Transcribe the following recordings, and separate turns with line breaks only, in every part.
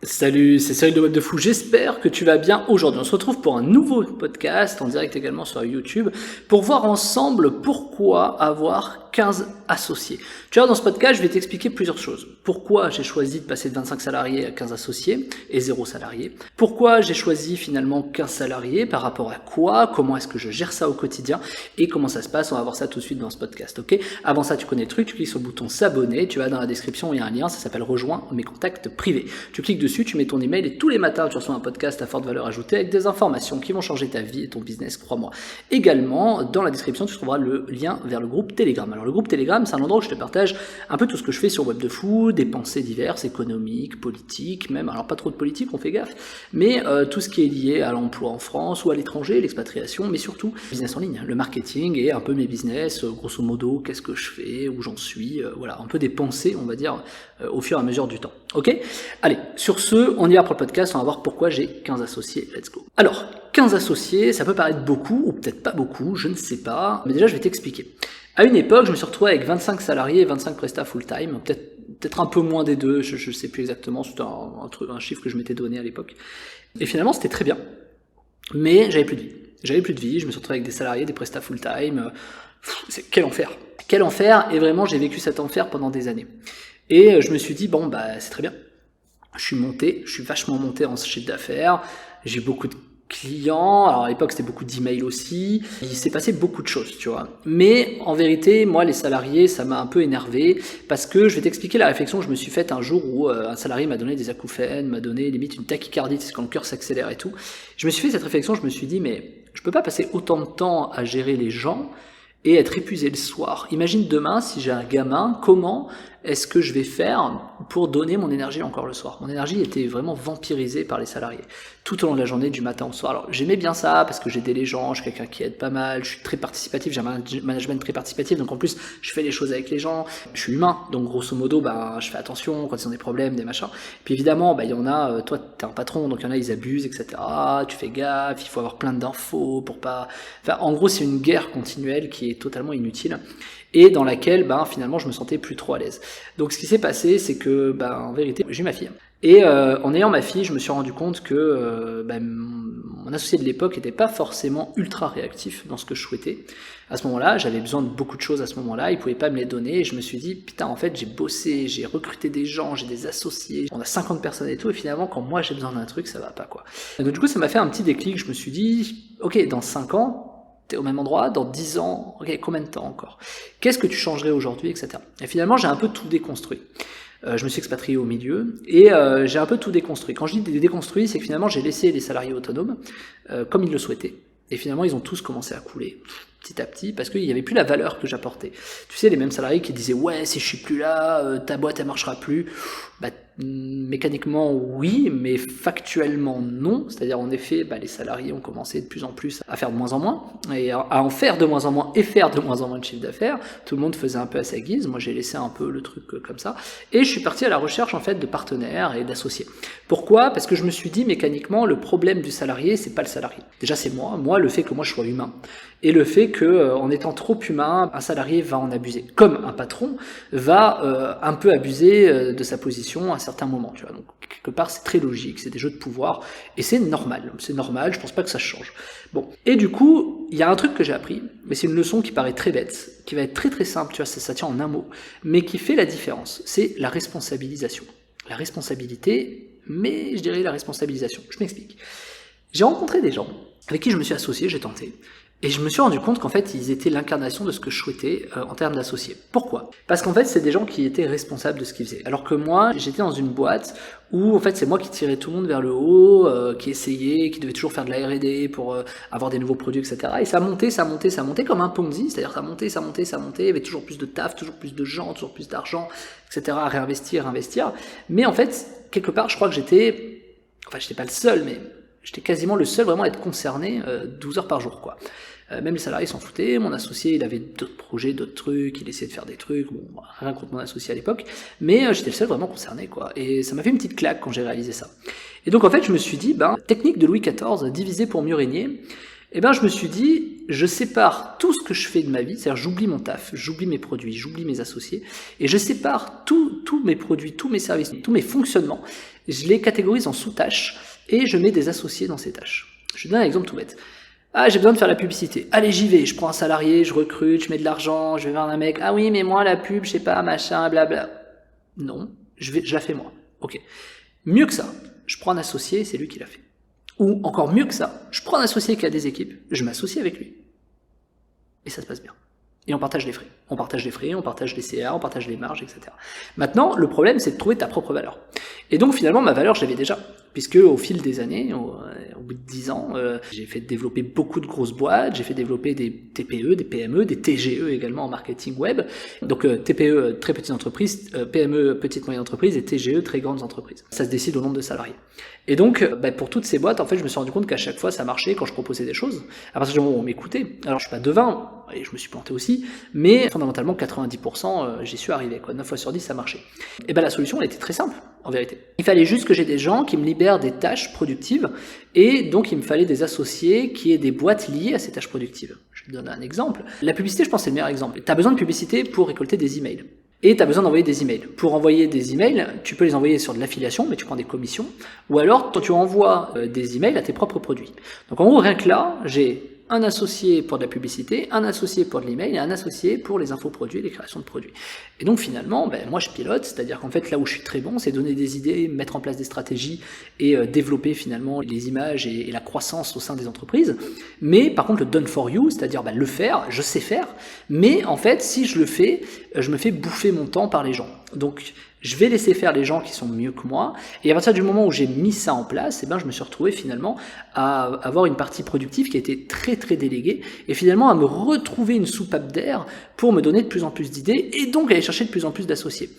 Salut, c'est Cyril de Web de Fou, j'espère que tu vas bien aujourd'hui. On se retrouve pour un nouveau podcast en direct également sur YouTube pour voir ensemble pourquoi avoir 15 associés. Tu vois, dans ce podcast, je vais t'expliquer plusieurs choses. Pourquoi j'ai choisi de passer de 25 salariés à 15 associés et 0 salariés. Pourquoi j'ai choisi finalement 15 salariés, par rapport à quoi, comment est-ce que je gère ça au quotidien et comment ça se passe. On va voir ça tout de suite dans ce podcast, ok? Avant ça, tu connais le truc, tu cliques sur le bouton s'abonner, tu vas dans la description, il y a un lien, ça s'appelle rejoins mes contacts privés. Tu cliques dessus, tu mets ton email et tous les matins, tu reçois un podcast à forte valeur ajoutée avec des informations qui vont changer ta vie et ton business, crois-moi. Également, dans la description, tu trouveras le lien vers le groupe Telegram. Alors, le groupe Telegram, c'est un endroit où je te partage un peu tout ce que je fais sur Web de Fou, des pensées diverses, économiques, politiques, même, alors pas trop de politique, on fait gaffe, mais tout ce qui est lié à l'emploi en France ou à l'étranger, l'expatriation, mais surtout business en ligne, le marketing et un peu mes business, grosso modo, qu'est-ce que je fais, où j'en suis, voilà, un peu des pensées, on va dire, au fur et à mesure du temps. Ok? Allez, sur ce, on y va pour le podcast, on va voir pourquoi j'ai 15 associés, let's go. Alors, 15 associés, ça peut paraître beaucoup, ou peut-être pas beaucoup, je ne sais pas, mais déjà je vais t'expliquer. À une époque, je me suis retrouvé avec 25 salariés et 25 prestats full-time, peut-être un peu moins des deux, je sais plus exactement, c'était un chiffre que je m'étais donné à l'époque. Et finalement, c'était très bien, mais j'avais plus de vie. Je me suis retrouvé avec des salariés, des prestats full-time, quel enfer. Quel enfer, et vraiment j'ai vécu cet enfer pendant des années. Et je me suis dit, bon, bah c'est très bien. Je suis vachement monté en chiffre d'affaires, j'ai beaucoup de clients, alors à l'époque c'était beaucoup d'emails aussi, il s'est passé beaucoup de choses, tu vois. Mais en vérité, moi les salariés, ça m'a un peu énervé, parce que je vais t'expliquer la réflexion que je me suis faite un jour où un salarié m'a donné des acouphènes, m'a donné limite une tachycardie, c'est quand le cœur s'accélère et tout. Je me suis fait cette réflexion, je me suis dit, mais je peux pas passer autant de temps à gérer les gens et être épuisé le soir. Imagine demain, si j'ai un gamin, comment est-ce que je vais faire pour donner mon énergie encore le soir? Mon énergie était vraiment vampirisée par les salariés, tout au long de la journée, du matin au soir. Alors j'aimais bien ça, parce que j'aidais les gens, je suis quelqu'un qui aide pas mal, je suis très participatif, j'ai un management très participatif, donc en plus je fais les choses avec les gens, je suis humain, donc grosso modo, bah, je fais attention quand ils ont des problèmes, des machins. Puis évidemment, bah, il y en a, toi t'es un patron, donc il y en a, ils abusent, etc. Tu fais gaffe, il faut avoir plein d'infos pour pas... Enfin, en gros, c'est une guerre continuelle qui est totalement inutile, et dans laquelle finalement je me sentais plus trop à l'aise. Donc ce qui s'est passé, c'est que en vérité j'ai eu ma fille. Et en ayant ma fille, je me suis rendu compte que mon associé de l'époque n'était pas forcément ultra réactif dans ce que je souhaitais. À ce moment-là, j'avais besoin de beaucoup de choses à ce moment-là, il pouvait pas me les donner, et je me suis dit, putain, en fait j'ai bossé, j'ai recruté des gens, j'ai des associés, on a 50 personnes et tout, et finalement quand moi j'ai besoin d'un truc, ça va pas quoi. Et donc du coup ça m'a fait un petit déclic, je me suis dit, ok, dans 5 ans, t'es au même endroit, dans 10 ans, ok, combien de temps encore? Qu'est-ce que tu changerais aujourd'hui, etc. Et finalement, j'ai un peu tout déconstruit. Je me suis expatrié au milieu, et j'ai un peu tout déconstruit. Quand je dis déconstruit, c'est que finalement, j'ai laissé les salariés autonomes, comme ils le souhaitaient. Et finalement, ils ont tous commencé à couler, petit à petit, parce qu'il n'y avait plus la valeur que j'apportais. Tu sais, les mêmes salariés qui disaient « Ouais, si je suis plus là, ta boîte, elle marchera plus », mécaniquement oui, mais factuellement non. C'est-à-dire en effet, les salariés ont commencé de plus en plus à faire de moins en moins, et à en faire de moins en moins, et faire de moins en moins de chiffre d'affaires. Tout le monde faisait un peu à sa guise, moi j'ai laissé un peu le truc comme ça, et je suis parti à la recherche en fait de partenaires et d'associés. Pourquoi? Parce que je me suis dit mécaniquement, le problème du salarié, c'est pas le salarié. Déjà c'est moi le fait que moi je sois humain, et le fait que en étant trop humain, un salarié va en abuser, comme un patron va un peu abuser de sa position à certains moments, tu vois. Donc quelque part c'est très logique, c'est des jeux de pouvoir, et c'est normal, je pense pas que ça change. Bon, et du coup, il y a un truc que j'ai appris, mais c'est une leçon qui paraît très bête, qui va être très très simple, tu vois, ça tient en un mot, mais qui fait la différence, c'est la responsabilisation. La responsabilité, mais je dirais la responsabilisation, je m'explique. J'ai rencontré des gens avec qui je me suis associé, j'ai tenté, et je me suis rendu compte qu'en fait, ils étaient l'incarnation de ce que je souhaitais en termes d'associés. Pourquoi? Parce qu'en fait, c'est des gens qui étaient responsables de ce qu'ils faisaient. Alors que moi, j'étais dans une boîte où en fait, c'est moi qui tirais tout le monde vers le haut, qui essayait, qui devait toujours faire de la R&D pour avoir des nouveaux produits, etc. Et ça montait comme un Ponzi, c'est-à-dire ça montait, il y avait toujours plus de taf, toujours plus de gens, toujours plus d'argent, etc. à réinvestir, investir. Mais en fait, quelque part, je crois que j'étais pas le seul, mais j'étais quasiment le seul vraiment à être concerné 12 heures par jour, quoi. Même les salariés s'en foutaient, mon associé il avait d'autres projets, d'autres trucs, il essayait de faire des trucs, bon, rien contre mon associé à l'époque, mais j'étais le seul vraiment concerné, quoi. Et ça m'a fait une petite claque quand j'ai réalisé ça. Et donc en fait je me suis dit, technique de Louis XIV, diviser pour mieux régner, je me suis dit, je sépare tout ce que je fais de ma vie, c'est-à-dire j'oublie mon taf, j'oublie mes produits, j'oublie mes associés, et je sépare tous mes produits, tous mes services, tous mes fonctionnements, je les catégorise en sous-tâches, et je mets des associés dans ces tâches. Je donne un exemple tout bête. Ah, j'ai besoin de faire la publicité. Allez, j'y vais. Je prends un salarié, je recrute, je mets de l'argent, je vais vers un mec. Ah oui, mais moi, la pub, je sais pas, machin, blabla. Non, je la fais moi. Ok. Mieux que ça, je prends un associé, c'est lui qui l'a fait. Ou encore mieux que ça, je prends un associé qui a des équipes, je m'associe avec lui. Et ça se passe bien. Et on partage les frais. On partage les frais, on partage les CA, on partage les marges, etc. Maintenant, le problème, c'est de trouver ta propre valeur. Et donc, finalement, ma valeur, je l'avais déjà. Puisque au fil des années, au bout de 10 ans, j'ai fait développer beaucoup de grosses boîtes, j'ai fait développer des TPE, des PME, des TGE également en marketing web. Donc TPE, très petites entreprises, PME, petites moyennes entreprises, et TGE, très grandes entreprises. Ça se décide au nombre de salariés. Et donc, pour toutes ces boîtes, en fait, je me suis rendu compte qu'à chaque fois, ça marchait quand je proposais des choses. À partir du moment où on m'écoutait, alors je suis pas devin, et je me suis planté aussi, mais fondamentalement, 90%, j'y suis arrivé, quoi. 9 fois sur 10, ça marchait. Et la solution, elle était très simple, en vérité. Il fallait juste que j'ai des gens qui me libèrent des tâches productives, et donc il me fallait des associés qui aient des boîtes liées à ces tâches productives. Je te donne un exemple. La publicité, je pense, c'est le meilleur exemple. Tu as besoin de publicité pour récolter des emails. Et tu as besoin d'envoyer des emails. Pour envoyer des emails, tu peux les envoyer sur de l'affiliation, mais tu prends des commissions, ou alors tu envoies des emails à tes propres produits. Donc en gros, rien que là, j'ai un associé pour de la publicité, un associé pour de l'email et un associé pour les infoproduits et les créations de produits. Et donc finalement, moi je pilote, c'est-à-dire qu'en fait là où je suis très bon, c'est donner des idées, mettre en place des stratégies et développer finalement les images et la croissance au sein des entreprises. Mais par contre le done for you, c'est-à-dire le faire, je sais faire, mais en fait si je le fais, je me fais bouffer mon temps par les gens. Donc je vais laisser faire les gens qui sont mieux que moi, et à partir du moment où j'ai mis ça en place, je me suis retrouvé finalement à avoir une partie productive qui a été très très déléguée, et finalement à me retrouver une soupape d'air pour me donner de plus en plus d'idées, et donc aller chercher de plus en plus d'associés.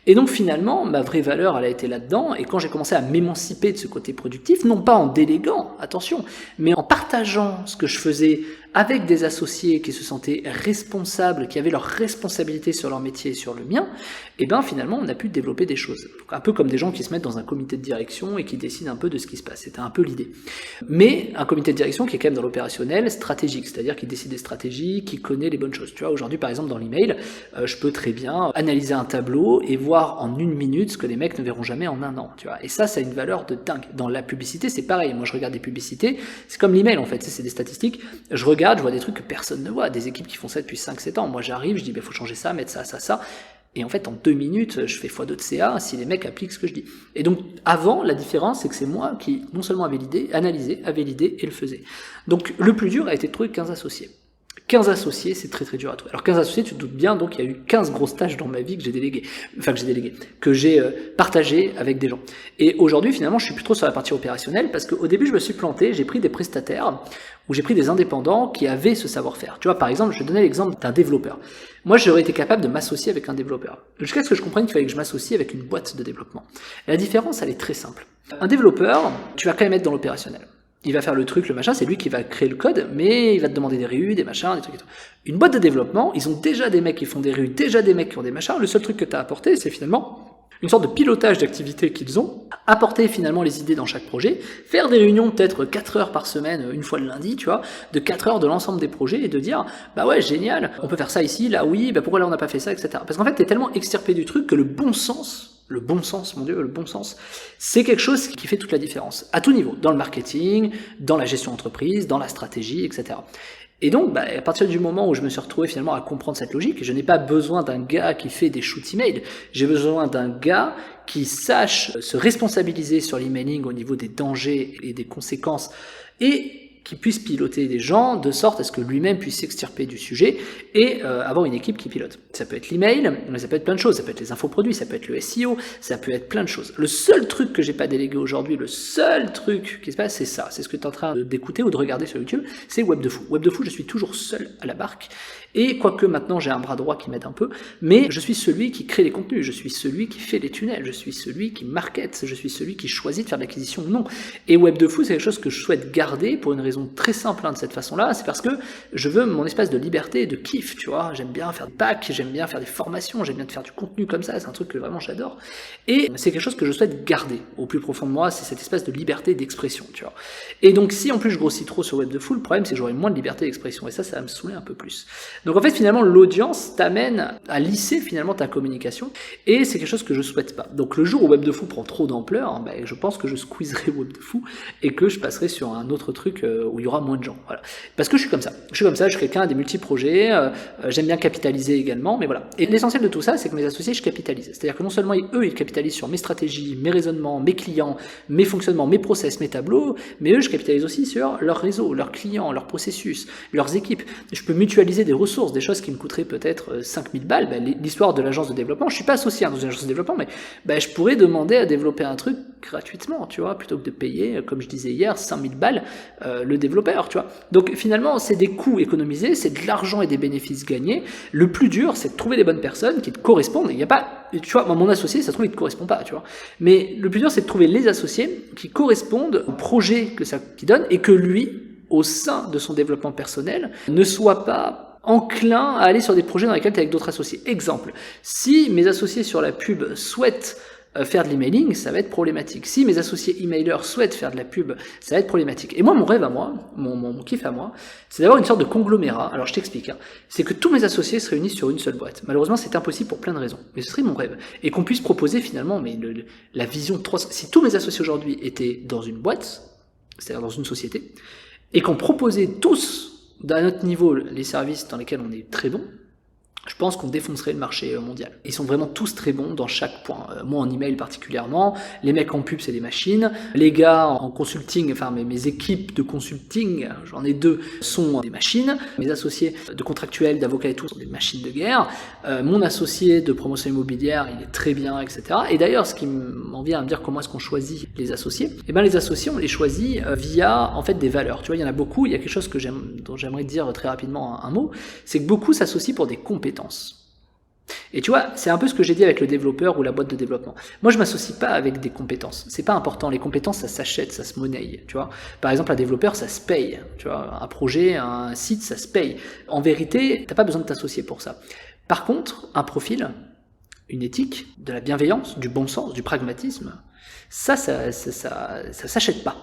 Et donc finalement, ma vraie valeur, elle a été là-dedans, et quand j'ai commencé à m'émanciper de ce côté productif, non pas en déléguant, attention, mais en partageant ce que je faisais avec des associés qui se sentaient responsables, qui avaient leur responsabilité sur leur métier et sur le mien, finalement on a pu développer des choses. Un peu comme des gens qui se mettent dans un comité de direction et qui décident un peu de ce qui se passe. C'était un peu l'idée. Mais un comité de direction qui est quand même dans l'opérationnel stratégique, c'est-à-dire qui décide des stratégies, qui connaît les bonnes choses. Tu vois, aujourd'hui par exemple dans l'email, je peux très bien analyser un tableau et voir en 1 minute ce que les mecs ne verront jamais en 1 an. Tu vois. Et ça a une valeur de dingue. Dans la publicité, c'est pareil. Moi je regarde des publicités, c'est comme l'email en fait, c'est des statistiques. Je vois des trucs que personne ne voit, des équipes qui font ça depuis 5-7 ans. Moi j'arrive, je dis faut changer ça, mettre ça, ça, ça. Et en fait, en 2 minutes, je fais x2 de CA si les mecs appliquent ce que je dis. Et donc, avant, la différence, c'est que c'est moi qui, non seulement avait l'idée, analysait, avait l'idée et le faisais. Donc, le plus dur a été de trouver 15 associés. 15 associés, c'est très très dur à trouver. Alors 15 associés, tu te doutes bien, donc il y a eu 15 grosses tâches dans ma vie que j'ai partagées avec des gens. Et aujourd'hui, finalement, je suis plus trop sur la partie opérationnelle, parce qu'au début, je me suis planté, j'ai pris des prestataires, ou j'ai pris des indépendants qui avaient ce savoir-faire. Tu vois, par exemple, je vais donner l'exemple d'un développeur. Moi, j'aurais été capable de m'associer avec un développeur, jusqu'à ce que je comprenne qu'il fallait que je m'associe avec une boîte de développement. Et la différence, elle est très simple. Un développeur, tu vas quand même être dans l'opérationnel. Il va faire le truc, le machin, c'est lui qui va créer le code, mais il va te demander des RU, des machins, des trucs et tout. Une boîte de développement, ils ont déjà des mecs qui font des RU, déjà des mecs qui ont des machins. Le seul truc que tu as apporté, c'est finalement une sorte de pilotage d'activités qu'ils ont, apporter finalement les idées dans chaque projet, faire des réunions peut-être 4 heures par semaine, une fois le lundi, tu vois, de 4 heures de l'ensemble des projets et de dire, bah ouais, génial, on peut faire ça ici, là oui, bah pourquoi là on n'a pas fait ça, etc. Parce qu'en fait, t'es tellement extirpé du truc que le bon sens, mon Dieu, le bon sens, c'est quelque chose qui fait toute la différence, à tout niveau, dans le marketing, dans la gestion d'entreprise, dans la stratégie, etc. Et donc, à partir du moment où je me suis retrouvé finalement à comprendre cette logique, je n'ai pas besoin d'un gars qui fait des shoots email, j'ai besoin d'un gars qui sache se responsabiliser sur l'emailing au niveau des dangers et des conséquences, et qui puisse piloter des gens de sorte à ce que lui-même puisse s'extirper du sujet et avoir une équipe qui pilote. Ça peut être l'email, mais ça peut être plein de choses, ça peut être les infoproduits, ça peut être le SEO, ça peut être plein de choses. Le seul truc que j'ai pas délégué aujourd'hui, le seul truc qui se passe, c'est ça, c'est ce que tu es en train d'écouter ou de regarder sur YouTube, c'est Web de Fou. Web de Fou, je suis toujours seul à la barque, et quoique maintenant j'ai un bras droit qui m'aide un peu, mais je suis celui qui crée les contenus, je suis celui qui fait les tunnels, je suis celui qui market, je suis celui qui choisit de faire de l'acquisition ou non. Et Web de Fou, c'est quelque chose que je souhaite garder pour une raison raison très simple de cette façon-là, c'est parce que je veux mon espace de liberté et de kiff, tu vois. J'aime bien faire des packs, j'aime bien faire des formations, j'aime bien faire du contenu comme ça, c'est un truc que vraiment j'adore. Et c'est quelque chose que je souhaite garder au plus profond de moi, c'est cet espace de liberté et d'expression, tu vois. Et donc si en plus je grossis trop sur Web de Fou, le problème c'est que j'aurai moins de liberté d'expression, et ça va me saouler un peu plus. Donc en fait finalement l'audience t'amène à lisser finalement ta communication, et c'est quelque chose que je souhaite pas. Donc le jour où Web de Fou prend trop d'ampleur, je pense que je squeezerai Web de Fou, et que je passerai sur un autre truc où il y aura moins de gens, voilà. Parce que je suis comme ça, je suis quelqu'un à des multi-projets, j'aime bien capitaliser également, mais voilà. Et l'essentiel de tout ça, c'est que mes associés, je capitalise. C'est-à-dire que non seulement eux, ils capitalisent sur mes stratégies, mes raisonnements, mes clients, mes fonctionnements, mes process, mes tableaux, mais eux, je capitalise aussi sur leur réseau, leurs clients, leurs processus, leurs équipes. Je peux mutualiser des ressources, des choses qui me coûteraient peut-être 5000 balles. L'histoire de l'agence de développement, je suis pas associé dans une agence de développement, mais je pourrais demander à développer un truc gratuitement, tu vois, plutôt que de payer, comme je disais hier, 5000 balles le développeur, tu vois. Donc finalement, c'est des coûts économisés, c'est de l'argent et des bénéfices gagnés. Le plus dur, c'est de trouver les bonnes personnes qui te correspondent. Il n'y a pas, tu vois, mon associé, ça se trouve, il te correspond pas, tu vois. Mais le plus dur, c'est de trouver les associés qui correspondent au projet que ça qui donne, et que lui, au sein de son développement personnel, ne soit pas enclin à aller sur des projets dans lesquels tu es avec d'autres associés. Exemple, si mes associés sur la pub souhaitent faire de l'emailing, ça va être problématique. Si mes associés emailers souhaitent faire de la pub, ça va être problématique. Et moi, mon rêve à moi, mon kiff à moi, c'est d'avoir une sorte de conglomérat. Alors je t'explique, c'est que tous mes associés se réunissent sur une seule boîte. Malheureusement, c'est impossible pour plein de raisons, mais ce serait mon rêve. Et qu'on puisse proposer finalement la vision de 300... Si tous mes associés aujourd'hui étaient dans une boîte, c'est-à-dire dans une société, et qu'on proposait tous, à notre niveau, les services dans lesquels on est très bon, je pense qu'on défoncerait le marché mondial. Ils sont vraiment tous très bons dans chaque point. Moi en email particulièrement, les mecs en pub c'est des machines, les gars en consulting, enfin mes équipes de consulting, j'en ai 2, sont des machines, mes associés de contractuels, d'avocats et tout sont des machines de guerre, mon associé de promotion immobilière il est très bien, etc. Et d'ailleurs ce qui m'en vient à me dire comment est-ce qu'on choisit les associés, et bien les associés on les choisit via en fait des valeurs. Tu vois, il y en a beaucoup, il y a quelque chose dont j'aimerais dire très rapidement un mot, c'est que beaucoup s'associent pour des compétences. Et tu vois, c'est un peu ce que j'ai dit avec le développeur ou la boîte de développement. Moi, je m'associe pas avec des compétences. C'est pas important. Les compétences, ça s'achète, ça se monnaie, tu vois. Par exemple, un développeur, ça se paye. Tu vois, un projet, un site, ça se paye. En vérité, t'as pas besoin de t'associer pour ça. Par contre, un profil, une éthique, de la bienveillance, du bon sens, du pragmatisme, ça s'achète pas.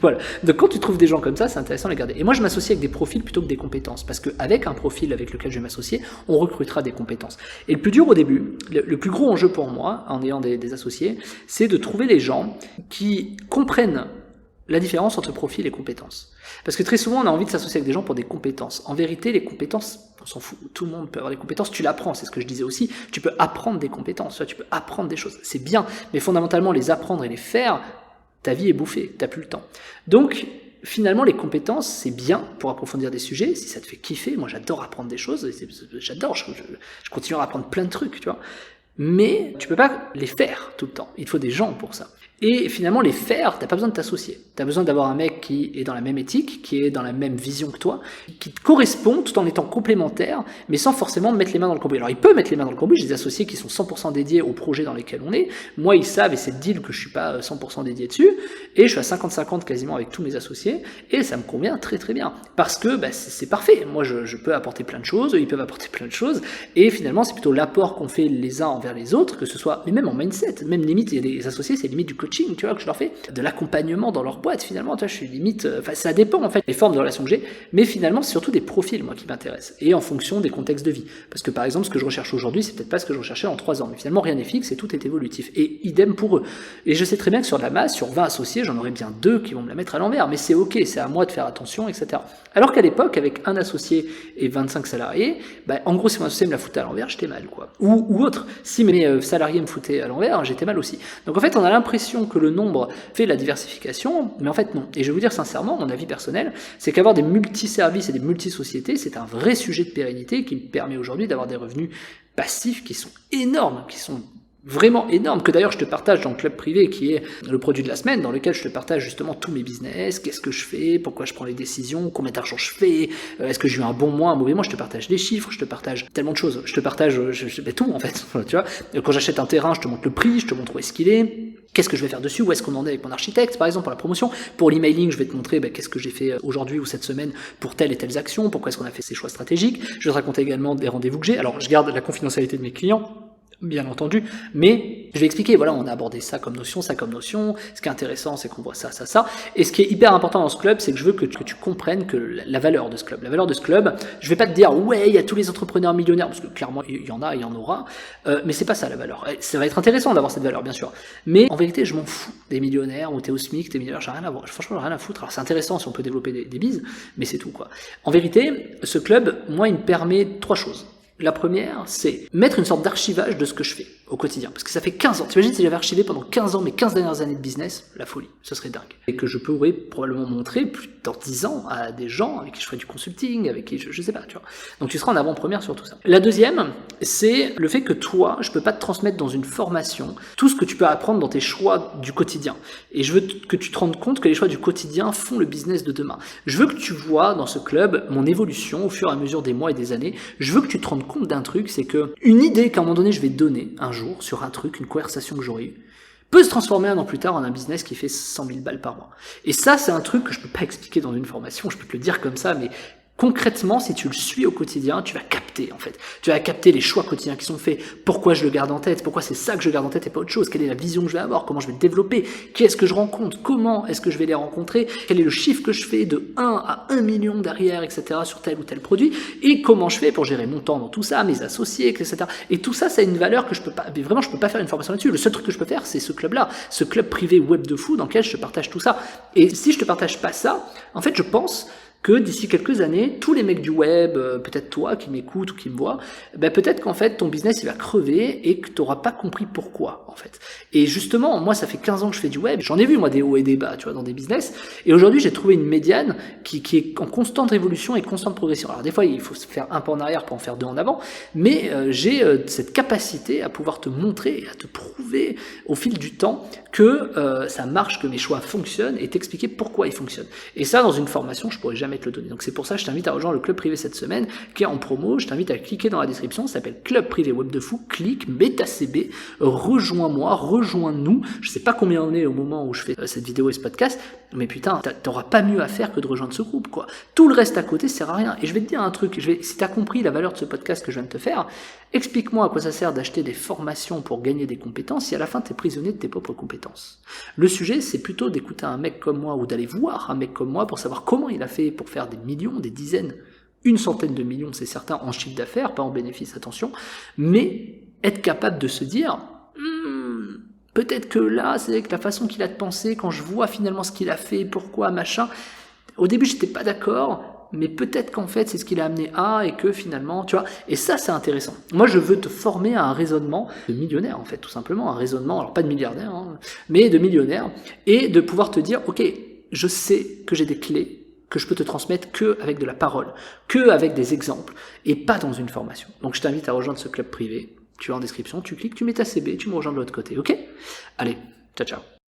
Voilà. Donc quand tu trouves des gens comme ça, c'est intéressant de les garder. Et moi, je m'associe avec des profils plutôt que des compétences, parce qu'avec un profil avec lequel je vais m'associer, on recrutera des compétences. Et le plus dur au début, le plus gros enjeu pour moi, en ayant des associés, c'est de trouver les gens qui comprennent la différence entre profil et compétences. Parce que très souvent, on a envie de s'associer avec des gens pour des compétences. En vérité, les compétences, on s'en fout, tout le monde peut avoir des compétences, tu l'apprends, c'est ce que je disais aussi, tu peux apprendre des compétences, tu peux apprendre des choses, c'est bien, mais fondamentalement, les apprendre et les faire, ta vie est bouffée, t'as plus le temps. Donc, finalement, les compétences, c'est bien pour approfondir des sujets, si ça te fait kiffer, moi j'adore apprendre des choses, j'adore, je continuerai à apprendre plein de trucs, tu vois, mais tu peux pas les faire tout le temps, il te faut des gens pour ça. Et finalement, les faire, t'as pas besoin de t'associer. T'as besoin d'avoir un mec qui est dans la même éthique, qui est dans la même vision que toi, qui te correspond tout en étant complémentaire, mais sans forcément mettre les mains dans le cambouis. Alors, il peut mettre les mains dans le cambouis, j'ai des associés qui sont 100% dédiés au projet dans lequel on est. Moi, ils savent, et c'est le deal que je suis pas 100% dédié dessus, et je suis à 50-50 quasiment avec tous mes associés, et ça me convient très très bien. Parce que c'est parfait. Moi, je peux apporter plein de choses, ils peuvent apporter plein de choses, et finalement, c'est plutôt l'apport qu'on fait les uns envers les autres, que ce soit, mais même en mindset, même limite, il y a des associés, c'est limite du coaching, tu vois, que je leur fais, de l'accompagnement dans leur boîte, finalement, tu vois, je suis limite, ça dépend, en fait, des formes de relations que j'ai, mais finalement, c'est surtout des profils, moi, qui m'intéressent, et en fonction des contextes de vie. Parce que, par exemple, ce que je recherche aujourd'hui, c'est peut-être pas ce que je recherchais en 3 ans, mais finalement, rien n'est fixe et tout est évolutif. Et idem pour eux. Et je sais très bien que sur la masse, sur 20 associés, j'en aurai bien 2 qui vont me la mettre à l'envers, mais c'est ok, c'est à moi de faire attention, etc. Alors qu'à l'époque, avec un associé et 25 salariés, en gros, si mon associé me la foutait à l'envers, j'étais mal, quoi. Ou autre, si mes salariés me foutaient à l'envers, j'étais mal aussi. Donc en fait, on a l'impression que le nombre fait la diversification, mais en fait non. Et je vais vous dire sincèrement, mon avis personnel, c'est qu'avoir des multiservices et des multisociétés, c'est un vrai sujet de pérennité qui me permet aujourd'hui d'avoir des revenus passifs qui sont énormes, qui sont vraiment énorme, que d'ailleurs je te partage dans le club privé qui est le produit de la semaine, dans lequel je te partage justement tous mes business, qu'est-ce que je fais, pourquoi je prends les décisions, combien d'argent je fais, est-ce que j'ai eu un bon mois, un mauvais mois, je te partage les chiffres, je te partage tellement de choses, je te partage tout en fait, tu vois, quand j'achète un terrain, je te montre le prix, je te montre où est-ce qu'il est, qu'est-ce que je vais faire dessus, où est-ce qu'on en est avec mon architecte, par exemple, pour la promotion. Pour l'emailing, je vais te montrer qu'est-ce que j'ai fait aujourd'hui ou cette semaine pour telles et telles actions, pourquoi est-ce qu'on a fait ces choix stratégiques. Je vais te raconter également des rendez-vous que j'ai. Alors, je garde la confidentialité de mes clients, bien entendu, mais je vais expliquer, voilà, on a abordé ça comme notion, ce qui est intéressant, c'est qu'on voit ça, et ce qui est hyper important dans ce club, c'est que je veux que tu comprennes que la valeur de ce club, je vais pas te dire, ouais, il y a tous les entrepreneurs millionnaires, parce que clairement, il y en a, il y en aura, mais c'est pas ça la valeur. Ça va être intéressant d'avoir cette valeur, bien sûr, mais en vérité, je m'en fous des millionnaires, ou t'es au SMIC, t'es millionnaire, j'ai rien à voir, franchement, j'ai rien à foutre. Alors c'est intéressant si on peut développer des bises, mais c'est tout, quoi. En vérité, ce club, moi, il me permet 3 choses. La première, c'est mettre une sorte d'archivage de ce que je fais au quotidien. Parce que ça fait 15 ans. T'imagines si j'avais archivé pendant 15 ans, mes 15 dernières années de business, la folie. Ce serait dingue. Et que je pourrais probablement montrer plus dans 10 ans à des gens avec qui je ferais du consulting, avec qui je sais pas, tu vois. Donc tu seras en avant-première sur tout ça. La deuxième, c'est le fait que toi, je peux pas te transmettre dans une formation tout ce que tu peux apprendre dans tes choix du quotidien. Et je veux que tu te rendes compte que les choix du quotidien font le business de demain. Je veux que tu vois dans ce club mon évolution au fur et à mesure des mois et des années. Je veux que tu te rendes compte d'un truc, c'est que une idée qu'à un moment donné je vais te donner un jour sur un truc, une conversation que j'aurai eue, peut se transformer un an plus tard en un business qui fait 100 000 balles par mois. Et ça, c'est un truc que je peux pas expliquer dans une formation, je peux te le dire comme ça, mais concrètement, si tu le suis au quotidien, tu vas capter, en fait. Tu vas capter les choix quotidiens qui sont faits, pourquoi je le garde en tête, pourquoi c'est ça que je garde en tête et pas autre chose, quelle est la vision que je vais avoir, comment je vais le développer, qui est-ce que je rencontre, comment est-ce que je vais les rencontrer, quel est le chiffre que je fais de 1 à 1 million derrière, etc., sur tel ou tel produit, et comment je fais pour gérer mon temps dans tout ça, mes associés, etc. Et tout ça, ça a une valeur que je peux pas, mais vraiment, je peux pas faire une formation là-dessus. Le seul truc que je peux faire, c'est ce club-là, ce club privé web de fou dans lequel je te partage tout ça. Et si je te partage pas ça, en fait, je pense que d'ici quelques années, tous les mecs du web, peut-être toi qui m'écoutes ou qui me vois, peut-être qu'en fait ton business il va crever et que tu n'auras pas compris pourquoi en fait. Et justement, moi ça fait 15 ans que je fais du web, j'en ai vu moi des hauts et des bas, tu vois, dans des business, et aujourd'hui j'ai trouvé une médiane qui est en constante évolution et constante progression. Alors des fois il faut se faire un pas en arrière pour en faire 2 en avant, mais j'ai cette capacité à pouvoir te montrer et à te prouver au fil du temps que ça marche, que mes choix fonctionnent et t'expliquer pourquoi ils fonctionnent. Et ça dans une formation je pourrais jamais te le donner. Donc c'est pour ça que je t'invite à rejoindre le club privé cette semaine qui est en promo. Je t'invite à cliquer dans la description, ça s'appelle Club Privé Web de Fou. Clique, mets ta CB, rejoins-moi, rejoins-nous. Je sais pas combien on est au moment où je fais cette vidéo et ce podcast, mais putain, t'auras pas mieux à faire que de rejoindre ce groupe, quoi. Tout le reste à côté sert à rien. Et je vais te dire un truc, si t'as compris la valeur de ce podcast que je viens de te faire, explique-moi à quoi ça sert d'acheter des formations pour gagner des compétences si à la fin t'es prisonnier de tes propres compétences. Le sujet, c'est plutôt d'écouter un mec comme moi ou d'aller voir un mec comme moi pour savoir comment il a fait pour faire des millions, des dizaines, une centaine de millions, c'est certain, en chiffre d'affaires, pas en bénéfice, attention, mais être capable de se dire peut-être que là, c'est avec la façon qu'il a de penser, quand je vois finalement ce qu'il a fait, pourquoi, machin, au début j'étais pas d'accord, mais peut-être qu'en fait c'est ce qui l'a amené à, et que finalement, tu vois, et ça c'est intéressant. Moi je veux te former à un raisonnement de millionnaire en fait, tout simplement, un raisonnement, alors pas de milliardaire, mais de millionnaire, et de pouvoir te dire, ok, je sais que j'ai des clés que je peux te transmettre que avec de la parole, que avec des exemples, et pas dans une formation. Donc je t'invite à rejoindre ce club privé, tu es en description, tu cliques, tu mets ta CB, tu me rejoins de l'autre côté, ok? Allez, ciao ciao.